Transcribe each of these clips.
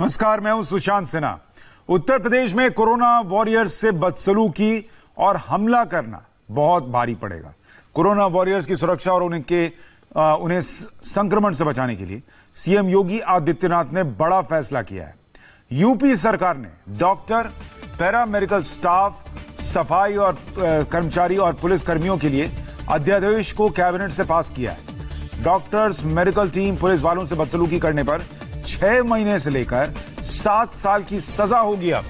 नमस्कार, मैं हूं सुशांत सिन्हा। उत्तर प्रदेश में कोरोना वॉरियर्स से बदसलूकी और हमला करना बहुत भारी पड़ेगा। कोरोना वॉरियर्स की सुरक्षा और उन्हें संक्रमण से बचाने के लिए सीएम योगी आदित्यनाथ ने बड़ा फैसला किया है। यूपी सरकार ने डॉक्टर, पैरामेडिकल स्टाफ, सफाई और कर्मचारी और पुलिस कर्मियों के लिए अध्यादेश को कैबिनेट से पास किया है। डॉक्टर्स, मेडिकल टीम, पुलिस वालों से बदसलूकी करने पर 6 महीने से लेकर 7 साल की सजा होगी अब,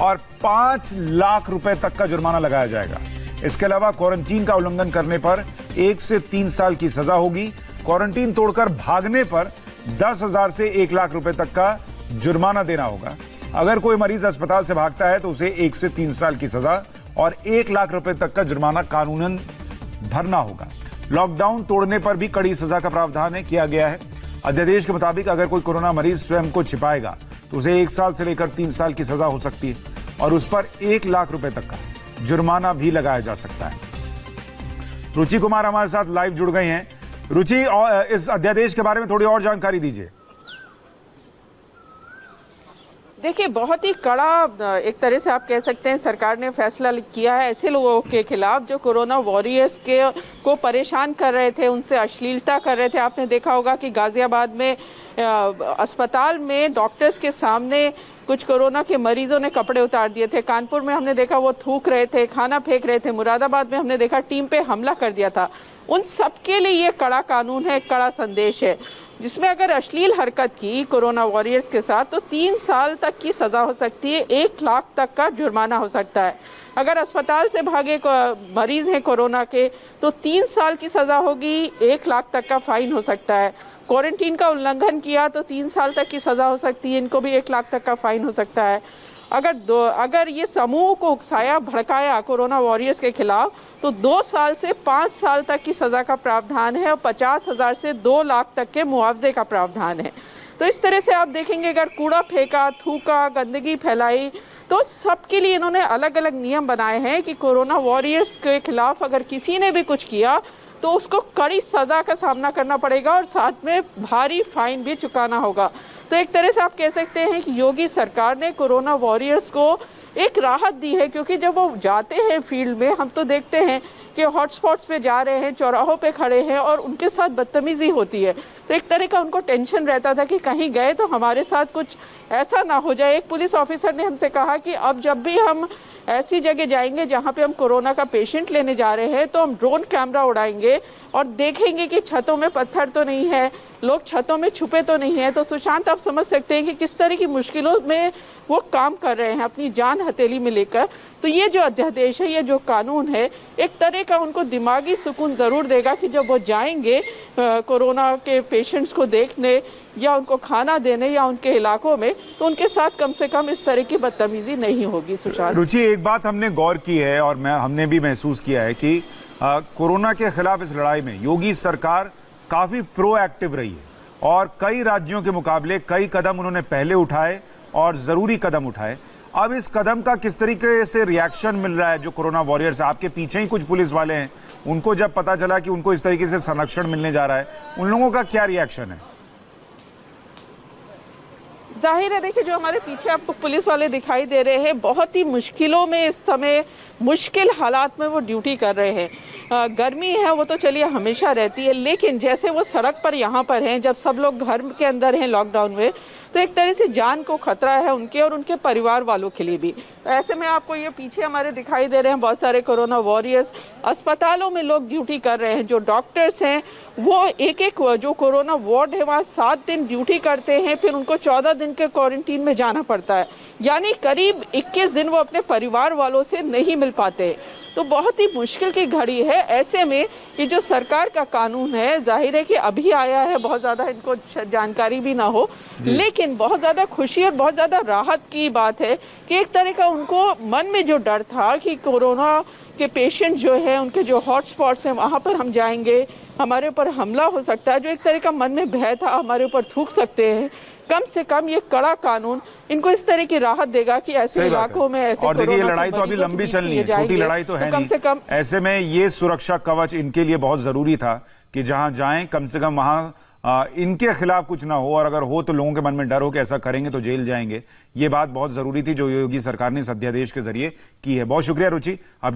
और 5 लाख रुपए तक का जुर्माना लगाया जाएगा। इसके अलावा क्वारंटीन का उल्लंघन करने पर 1 से 3 साल की सजा होगी। क्वारंटीन तोड़कर भागने पर 10,000 से 1 लाख रुपए तक का जुर्माना देना होगा। अगर कोई मरीज अस्पताल से भागता है तो उसे 1 से 3 साल की सजा और 1 लाख रुपए तक का जुर्माना कानूनन भरना होगा। लॉकडाउन तोड़ने पर भी कड़ी सजा का प्रावधान किया गया है। अध्यादेश के मुताबिक अगर कोई कोरोना मरीज स्वयं को छिपाएगा तो उसे 1 साल से लेकर 3 साल की सजा हो सकती है और उस पर 1 लाख रुपए तक का जुर्माना भी लगाया जा सकता है। रुचि कुमार हमारे साथ लाइव जुड़ गई हैं। रुचि, इस अध्यादेश के बारे में थोड़ी और जानकारी दीजिए। देखिए, बहुत ही कड़ा एक तरह से आप कह सकते हैं सरकार ने फैसला किया है ऐसे लोगों के खिलाफ जो कोरोना वॉरियर्स को परेशान कर रहे थे, उनसे अश्लीलता कर रहे थे। आपने देखा होगा कि गाजियाबाद में अस्पताल में डॉक्टर्स के सामने कुछ कोरोना के मरीजों ने कपड़े उतार दिए थे। कानपुर में हमने देखा वो थूक रहे थे, खाना फेंक रहे थे। मुरादाबाद में हमने देखा टीम पे हमला कर दिया था। उन सबके लिए ये कड़ा कानून है, कड़ा संदेश है, जिसमें अगर अश्लील हरकत की कोरोना वॉरियर्स के साथ तो 3 साल तक की सजा हो सकती है, 1 लाख तक का जुर्माना हो सकता है। अगर अस्पताल से भागे मरीज हैं कोरोना के तो 3 साल की सजा होगी, 1 लाख तक का फाइन हो सकता है। क्वारंटीन का उल्लंघन किया तो 3 साल तक की सजा हो सकती है, इनको भी 1 लाख तक का फाइन हो सकता है। अगर ये समूह को उकसाया, भड़काया कोरोना वॉरियर्स के खिलाफ तो 2 साल से 5 साल तक की सजा का प्रावधान है और 50,000 से 2 लाख तक के मुआवजे का प्रावधान है। तो इस तरह से आप देखेंगे, अगर कूड़ा फेंका, थूका, गंदगी फैलाई तो सबके लिए इन्होंने अलग अलग नियम बनाए हैं कि कोरोना वॉरियर्स के खिलाफ अगर किसी ने भी कुछ किया तो उसको कड़ी सजा का सामना करना पड़ेगा और साथ में भारी फाइन भी चुकाना होगा। तो एक तरह से आप कह सकते हैं कि योगी सरकार ने कोरोना वॉरियर्स को एक राहत दी है, क्योंकि जब वो जाते हैं फील्ड में, हम तो देखते हैं कि हॉटस्पॉट्स पे जा रहे हैं, चौराहों पे खड़े हैं और उनके साथ बदतमीजी होती है। तो एक तरह का उनको टेंशन रहता था कि कहीं गए तो हमारे साथ कुछ ऐसा ना हो जाए। एक पुलिस ऑफिसर ने हमसे कहा कि अब जब भी हम ऐसी जगह जाएंगे जहां पे हम कोरोना का पेशेंट लेने जा रहे हैं तो हम ड्रोन कैमरा उड़ाएंगे और देखेंगे कि छतों में पत्थर तो नहीं है, लोग छतों में छुपे तो नहीं है। तो सुशांत, आप समझ सकते हैं कि किस तरह की मुश्किलों में वो काम कर रहे हैं अपनी जान हथेली में लेकर। तो ये जो अध्यादेश है, ये जो कानून है, एक तरह का उनको दिमागी सुकून जरूर देगा कि जब वो जाएंगे कोरोना के पेशेंट्स को देखने या उनको खाना देने या उनके इलाकों में, तो उनके साथ कम से कम इस तरह की बदतमीजी नहीं होगी। सुशांत, रुचि, एक बात हमने गौर की है और हमने भी महसूस किया है कि कोरोना के खिलाफ इस लड़ाई में योगी सरकार काफी प्रोएक्टिव रही है और कई राज्यों के मुकाबले कई कदम उन्होंने पहले उठाए और जरूरी कदम उठाए। अब इस कदम का किस तरीके से रिएक्शन मिल रहा है जो कोरोना वॉरियर्स, आपके पीछे ही कुछ पुलिस वाले हैं, उनको जब पता चला कि उनको इस तरीके से संरक्षण मिलने जा रहा है, उन लोगों का क्या रिएक्शन है? जाहिर है, देखिए, जो हमारे पीछे आपको पुलिस वाले दिखाई दे रहे हैं, बहुत ही मुश्किलों में, इस समय मुश्किल हालात में वो ड्यूटी कर रहे हैं। गर्मी है वो तो चलिए हमेशा रहती है, लेकिन जैसे वो सड़क पर यहाँ पर हैं, जब सब लोग घर के अंदर हैं लॉकडाउन में, तो एक तरह से जान को खतरा है उनके और उनके परिवार वालों के लिए भी। ऐसे में आपको ये पीछे हमारे दिखाई दे रहे हैं बहुत सारे कोरोना वॉरियर्स। अस्पतालों में लोग ड्यूटी कर रहे हैं, जो डॉक्टर्स हैं वो एक जो कोरोना वार्ड है वहाँ 7 दिन ड्यूटी करते हैं, फिर उनको 14 दिन के क्वारंटीन में जाना पड़ता है, यानी करीब 21 दिन वो अपने परिवार वालों से नहीं मिल पाते। तो बहुत ही मुश्किल की घड़ी है। ऐसे में ये जो सरकार का कानून है, जाहिर है कि अभी आया है, बहुत ज्यादा इनको जानकारी भी ना हो, लेकिन बहुत ज्यादा खुशी और बहुत ज्यादा राहत की बात है कि एक तरह का उनको मन में जो डर था कि कोरोना के पेशेंट जो है, उनके जो हॉटस्पॉट्स हैं वहां पर हम जाएंगे, हमारे ऊपर हमला हो सकता है, जो एक तरह का मन में भय था हमारे ऊपर थूक सकते हैं, कम से कम ये कड़ा कानून इनको इस तरह की राहत देगा कि ऐसे इलाकों में ऐसे, और देखिए, ये लड़ाई तो अभी लंबी चलनी है, छोटी लड़ाई तो है नहीं। कम ऐसे में ये सुरक्षा कवच इनके लिए बहुत जरूरी था कि जहां जाएं कम से कम वहां इनके खिलाफ कुछ ना हो, और अगर हो तो लोगों के मन में डर हो कि ऐसा करेंगे तो जेल जाएंगे। ये बात बहुत जरूरी थी जो योगी सरकार ने इस अध्यादेश के जरिए की है। बहुत शुक्रिया रुचि।